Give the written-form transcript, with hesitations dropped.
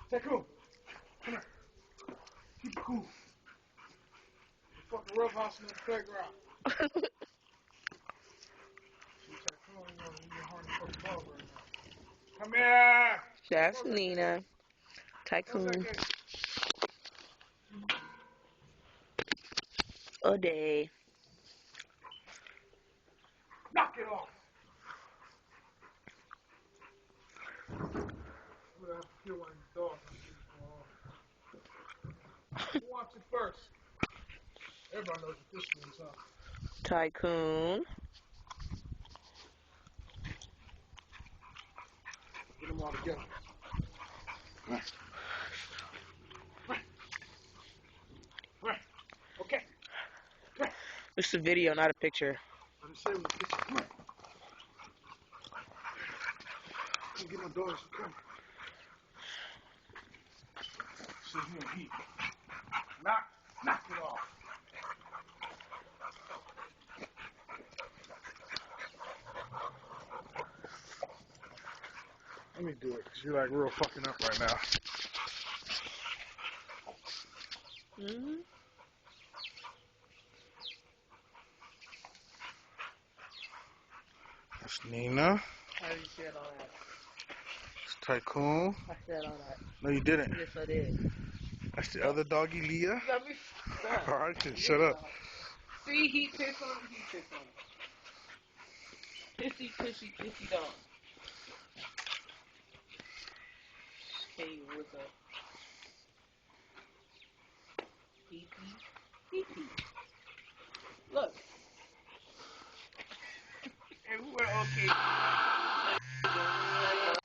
Stay cool. Come here. Keep it cool. Fucking roughhouse in the playground. Come here. That's Nina. Tycoon. All day. Knock it off. Who wants it first? Everybody knows what this means, huh? Tycoon. Get them all together. Okay. It's a video, not a picture. Let me say when the kids come here. Let me get my daughters to come. Sit here and eat. Knock it off. Let me do it, because you're like real fucking up right now. Mm-hmm. That's Nina. How did you say all that? It's Tycoon. I said all that. No, you didn't. Yes, I did. That's the other doggy, Leah. You got me. Stop. Alright, then shut up. See, he pissed on him, he pissed on him. Pissy, pissy, pissy dog. Hey, what's up? Pee pee. Pee pee. Look.